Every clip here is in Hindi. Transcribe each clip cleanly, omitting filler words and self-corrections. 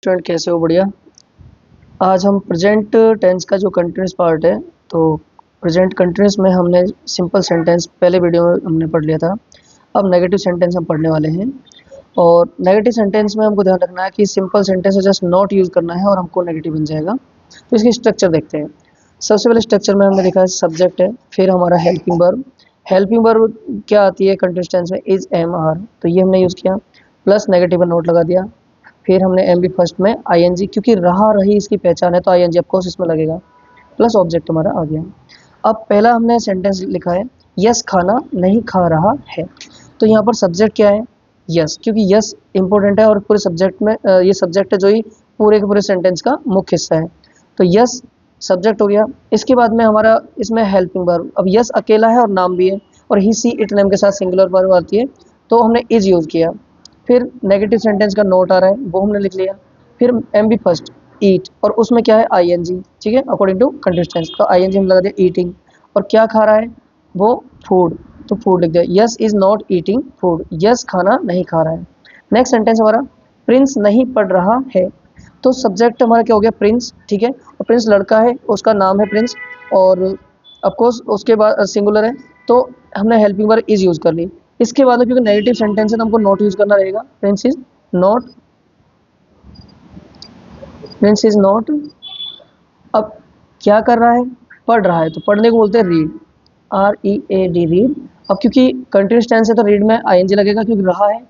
स्टूडेंट कैसे हो? बढ़िया। आज हम प्रेजेंट टेंस का जो कंटिन्यूस पार्ट है, तो प्रेजेंट कंटिन्यूस में हमने सिंपल सेंटेंस पहले वीडियो में हमने पढ़ लिया था। अब नेगेटिव सेंटेंस हम पढ़ने वाले हैं। और नेगेटिव सेंटेंस में हमको ध्यान रखना है कि सिंपल सेंटेंस है जस्ट नॉट यूज़ करना है और हमको नेगेटिव बन जाएगा। तो इसकी स्ट्रक्चर देखते हैं। सबसे पहले स्ट्रक्चर में हमने लिखा है सब्जेक्ट है, फिर हमारा हेल्पिंग वर्ब। हेल्पिंग वर्ब क्या आती है कंटिन्यूस टेंस में? इज, एम, आर, तो ये हमने यूज़ किया। प्लस नेगेटिव नोट लगा दिया। फिर हमने एम बी फर्स्ट में आईएनजी, क्योंकि रहा रही इसकी पहचान है तो आईएनजी ऑफकोर्स इसमें लगेगा। प्लस ऑब्जेक्ट हमारा आ गया। अब पहला हमने सेंटेंस लिखा है यस खाना नहीं खा रहा है। तो यहाँ पर सब्जेक्ट क्या है? यस, क्योंकि यस इंपॉर्टेंट है और पूरे सब्जेक्ट में ये सब्जेक्ट है जो ही पूरे के पूरे सेंटेंस का मुख्य हिस्सा है। तो यस सब्जेक्ट हो गया। इसके बाद में हमारा इसमें हेल्पिंग वर्ब। अब यस अकेला है और नाम भी है, और ही सी इट नेम के साथ सिंगुलर वर्ब आती है, तो हमने इज यूज़ किया। फिर नेगेटिव सेंटेंस का नोट आ रहा है, वो हमने लिख लिया। फिर एम बी फर्स्ट ईट, और उसमें क्या है? आईएनजी, ठीक है, अकॉर्डिंग टू कंटिन्यूस टेंस। तो आईएनजी हम लगा दिया ईटिंग। और क्या खा रहा है वो? फूड, तो फूड लिख दिया। Yes is not eating food, yes खाना नहीं खा रहा है। नेक्स्ट सेंटेंस हमारा प्रिंस नहीं पढ़ रहा है। तो सब्जेक्ट हमारा क्या हो गया? प्रिंस, ठीक है। और प्रिंस लड़का है, उसका नाम है प्रिंस, और ऑफकोर्स उसके बाद सिंगुलर है, तो हमने हेल्पिंग वर्ब इज यूज़ कर ली। इसके बाद में क्योंकि नेगेटिव सेंटेंस है तो हमको नॉट यूज़ करना रहेगा। Prince is not, Prince is not. अब क्या कर रहा है? पढ़ रहा है, तो पढ़ने को बोलते हैं read, R E A D, read. अब क्योंकि कंटिन्यूस टेंस है तो रीड में आईएनजी लगेगा, क्योंकि रहा है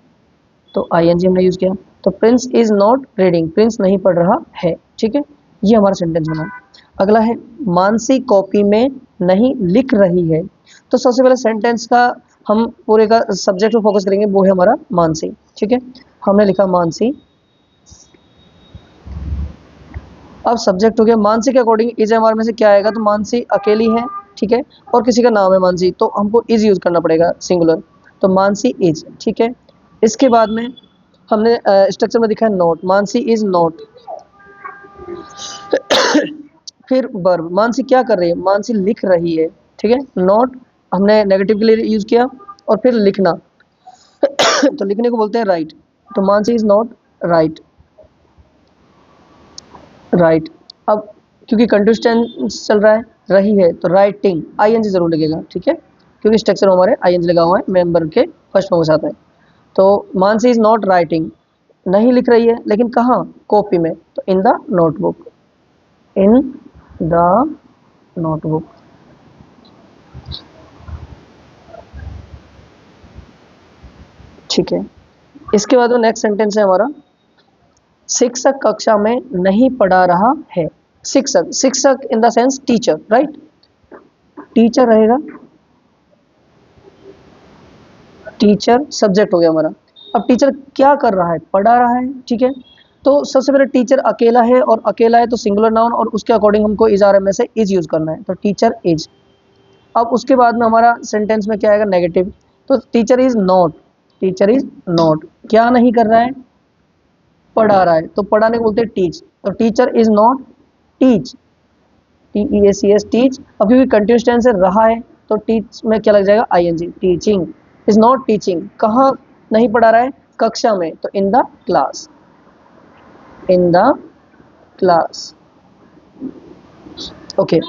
तो आईएनजी हमने यूज़ किया। तो Prince is not reading, Prince नहीं पढ़ रहा है, ठीक है। ये हमारा सेंटेंस बना। अगला है मानसी कॉपी में नहीं लिख रही है। तो सबसे पहले सेंटेंस का हम पूरे का सब्जेक्ट पर फोकस करेंगे, वो है हमारा मानसी, ठीक है। हमने लिखा मानसी। अब सब्जेक्ट हो गया मानसी के अकॉर्डिंग इज एम आर में से क्या आएगा? तो मानसी अकेली है, ठीक है, और किसी का नाम है मानसी, तो हमको इज यूज करना पड़ेगा, सिंगुलर। तो मानसी इज, ठीक है। इसके बाद में हमने स्ट्रक्चर में दिखा है नोट, मानसी इज नोट। फिर वर्ब, मानसी क्या कर रही है? मानसी लिख रही है, ठीक है। नोट हमने नेगेटिव के लिए यूज किया। और फिर लिखना, तो लिखने को बोलते हैं राइट। तो Mansi is not right, right. अब क्योंकि कंटिन्यूस टेंस चल रहा है, रही है, तो राइटिंग आईएनजी जरूर लगेगा, ठीक है, क्योंकि स्ट्रक्चर हमारे आईएनजी लगा हुआ है मेंबर के फर्स्ट फॉर्म के साथ है। तो मानसी इज नॉट राइटिंग, नहीं लिख रही है, लेकिन कहाँ? कॉपी में, तो in the notebook, in the notebook. ठीक है। इसके बाद में नेक्स्ट सेंटेंस है हमारा शिक्षक कक्षा में नहीं पढ़ा रहा है। शिक्षक, शिक्षक in the sense teacher, right, teacher रहेगा। टीचर सब्जेक्ट हो गया हमारा। अब टीचर क्या कर रहा है? पढ़ा रहा है, ठीक है। तो सबसे पहले टीचर अकेला है, और अकेला है तो सिंगुलर नाउन, और उसके अकॉर्डिंग हमको इज आर एम में से इज यूज करना है, तो टीचर इज। अब उसके बाद में हमारा सेंटेंस में क्या आएगा? नेगेटिव। तो teacher is not, teacher is not क्या नहीं कर रहा है? पढ़ा रहा है, तो पढ़ाने को बोलते हैं टीच। तो teacher is not teach, T E A C S, teach. अब क्योंकि कंटिन्यूस टेंस से रहा है, तो टीच में क्या लग जाएगा? ING, teaching. Is not teaching, कहाँ नहीं पढ़ा रहा है? कक्षा में, तो in the class, in the class. Okay.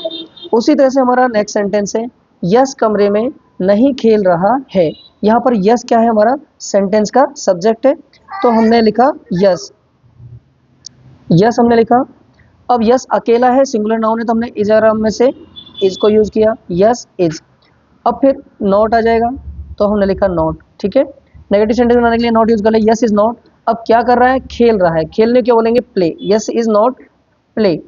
उसी तरह से हमारा नेक्स्ट सेंटेंस है यस कमरे में नहीं खेल रहा है। यहाँ पर यस क्या है? हमारा सेंटेंस का सब्जेक्ट है, तो हमने लिखा यस, यस हमने लिखा। अब यस अकेला है, सिंगुलर नाउन है, तो हमने इज आर में से इज को यूज किया, यस इज। अब फिर नॉट आ जाएगा, तो हमने लिखा नॉट, ठीक है। नेगेटिव सेंटेंस बनाने के लिए नॉट यूज कर ले, यस इज नॉट। अब क्या कर रहा है? खेल रहा है, खेलने क्या बोलेंगे? Play, yes is not play.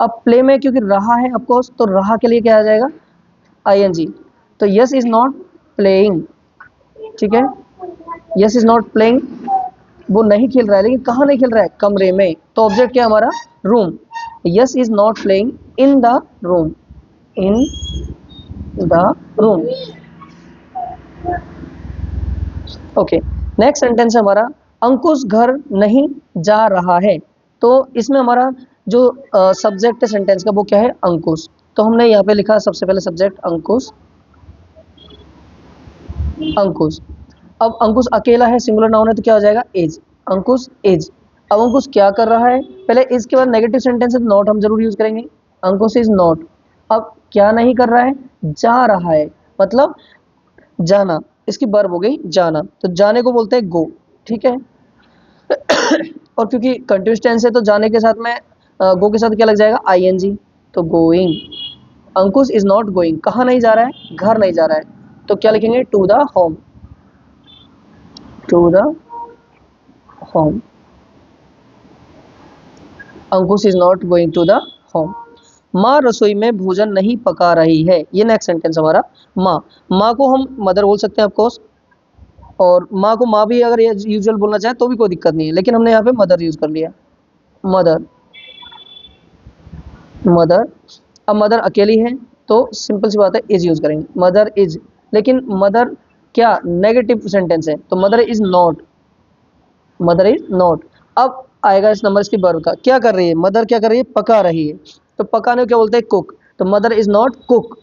अब प्ले में क्योंकि रहा है ऑफकोर्स, तो रहा के लिए क्या आ जाएगा? आईएनजी। तो यस इज नॉट प्लेइंग, ठीक है, यस इज नॉट प्लेइंग, वो नहीं खेल रहा है, लेकिन कहाँ नहीं खेल रहा है? कमरे में, तो ऑब्जेक्ट क्या हमारा? Room. Yes is not playing in the room, in the room. Okay. Next sentence है हमारा अंकुश घर नहीं जा रहा है। तो इसमें हमारा जो सब्जेक्ट है सेंटेंस का, वो क्या है? अंकुश। तो हमने यहाँ पे लिखा सबसे पहले सब्जेक्ट अंकुश, अंकुश। अब अंकुश अकेला है, सिंगुलर नाउन है, तो क्या हो जाएगा? Is, Ankush is. अब अंकुश क्या कर रहा है, पहले इसके बाद नेगेटिव सेंटेंस है नॉट हम जरूर यूज करेंगे। अंकुश इज नॉट, अब क्या नहीं कर रहा है, जा रहा है, मतलब जाना, इसकी वर्ब हो गई जाना, तो जाने को बोलते हैं गो, ठीक है। और क्योंकि कंटिन्यूअस टेंस है तो जाने के साथ में गो के साथ क्या लग जाएगा, आईएनजी, तो going. Ankush is not going, कहाँ नहीं जा रहा है, घर नहीं जा रहा है, तो क्या लिखेंगे, to the home, to the home. Ankush is not going to the home. माँ रसोई में भोजन नहीं पका रही है, ये नेक्स्ट सेंटेंस हमारा। माँ, माँ को हम मदर बोल सकते हैं ऑफकोर्स, और माँ को माँ भी अगर यूजुअल बोलना चाहे तो भी कोई दिक्कत नहीं है, लेकिन हमने यहाँ पे मदर यूज कर लिया, मदर, मदर। अब मदर अकेली है तो सिंपल सी बात है इज यूज करेंगे, मदर इज। लेकिन मदर क्या नेगेटिव सेंटेंस है, तो mother is not, mother is not. अब आएगा इस नंबर इसकी वर्ब का, क्या कर रही है मदर, क्या कर रही है, पका रही है, तो पकाने को क्या बोलते हैं, कुक, तो मदर इज नॉट कुक,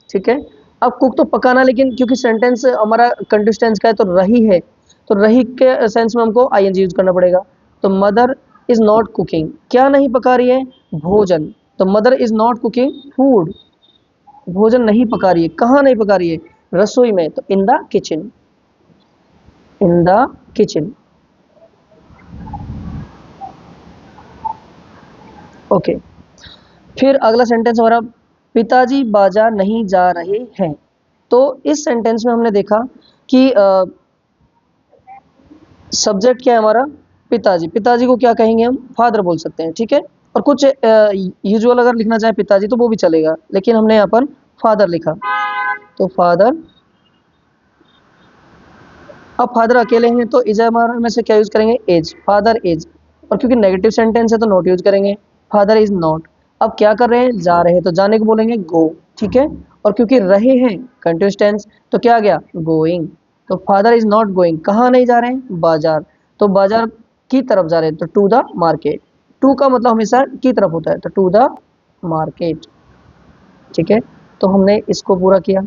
ठीक है। अब कुक तो पकाना, लेकिन क्योंकि सेंटेंस हमारा कंटिन्यूअस टेंस का है तो रही है, तो रही के सेंस में हमको आईएनजी यूज करना पड़ेगा, तो मदर इज नॉट कुकिंग, क्या नहीं पका रही है, भोजन, तो mother is not cooking food, भोजन नहीं पका रही है, कहाँ नहीं पका रही है, रसोई में, तो in the kitchen, in the kitchen, okay. फिर अगला सेंटेंस हमारा, पिताजी बाजार नहीं जा रहे हैं, तो इस सेंटेंस में हमने देखा कि सब्जेक्ट क्या है हमारा, पिताजी, पिताजी को क्या कहेंगे हम, फादर बोल सकते हैं, ठीक है। और कुछ यूजुअल अगर लिखना चाहे पिताजी तो वो भी चलेगा, लेकिन हमने यहाँ पर फादर लिखा, तो फादर। अब फादर अकेले हैं तो इज हमारा में से क्या यूज करेंगे, एज, फादर एज। और क्योंकि नेगेटिव सेंटेंस है तो नॉट यूज करेंगे, फादर इज नॉट। अब क्या कर रहे हैं, जा रहे हैं, तो जाने को बोलेंगे गो, ठीक है। और क्योंकि रहे हैं कंटिन्यूअस टेंस, तो क्या आ गया, गोइंग, तो फादर इज नॉट गोइंग, कहाँ नहीं जा रहे हैं, बाजार, तो बाजार की तरफ जा रहे हैं, तो टू द मार्केट, टू का मतलब हमेशा की तरफ होता है, तो टू द मार्केट, ठीक है। तो हमने इसको पूरा किया।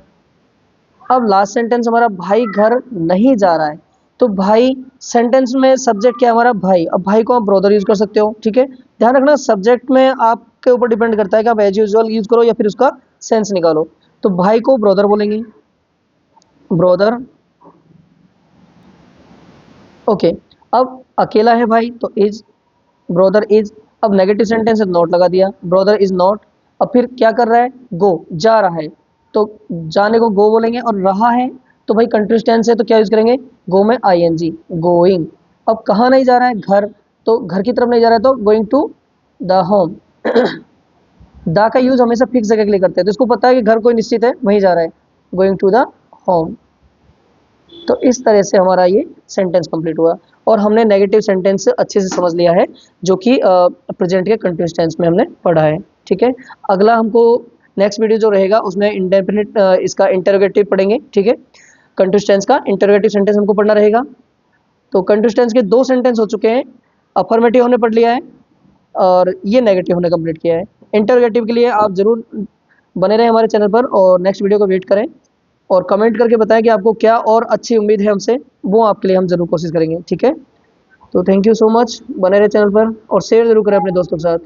अब लास्ट सेंटेंस हमारा, भाई घर नहीं जा रहा है, तो भाई सेंटेंस में सब्जेक्ट क्या है हमारा, भाई। अब भाई को आप ब्रदर यूज कर सकते हो, ठीक है। ध्यान रखना सब्जेक्ट में आपके ऊपर डिपेंड करता है कि आप एज यूजुअल यूज करो या फिर उसका सेंस निकालो, तो भाई को ब्रदर बोलेंगे, ब्रदर, ओके। अब अकेला है भाई तो इज, ब्रदर इज। अब नेगेटिव सेंटेंस है नॉट लगा दिया, ब्रदर इज नॉट। अब फिर क्या कर रहा है, गो, जा रहा है, तो जाने को गो बोलेंगे, और रहा है तो भाई कंटिन्यूअस टेंस है तो क्या यूज करेंगे, गो में आईएनजी, गोइंग। अब कहाँ नहीं जा रहा है, घर, तो घर की तरफ नहीं जा रहा है तो going to the home. The का यूज हमेशा फिक्स जगह के लिए करते हैं, तो इसको पता है कि घर कोई निश्चित है वहीं जा रहा है, गोइंग टू द होम। तो इस तरह से हमारा ये सेंटेंस कंप्लीट हुआ, और हमने नेगेटिव सेंटेंस अच्छे से समझ लिया है, जो कि प्रेजेंट के कंटिन्यूअस टेंस में हमने पढ़ा है, ठीक है। अगला हमको नेक्स्ट वीडियो जो रहेगा उसमें इंडेफिनिट इसका इंटरोगेटिव पढ़ेंगे, ठीक है। कंटिन्यूअस टेंस का इंटरोगेटिव सेंटेंस हमको पढ़ना रहेगा। तो कंटिन्यूअस टेंस के 2 सेंटेंस हो चुके हैं, अफर्मेटिव हमने पढ़ लिया है और ये नेगेटिव हमने कंप्लीट किया है। इंटरोगेटिव के लिए आप जरूर बने रहें हमारे चैनल पर और नेक्स्ट वीडियो को वेट करें, और कमेंट करके बताएं कि आपको क्या और अच्छी उम्मीद है हमसे, वो आपके लिए हम ज़रूर कोशिश करेंगे, ठीक है। तो थैंक यू सो मच, बने रहे चैनल पर और शेयर ज़रूर करें अपने दोस्तों के साथ।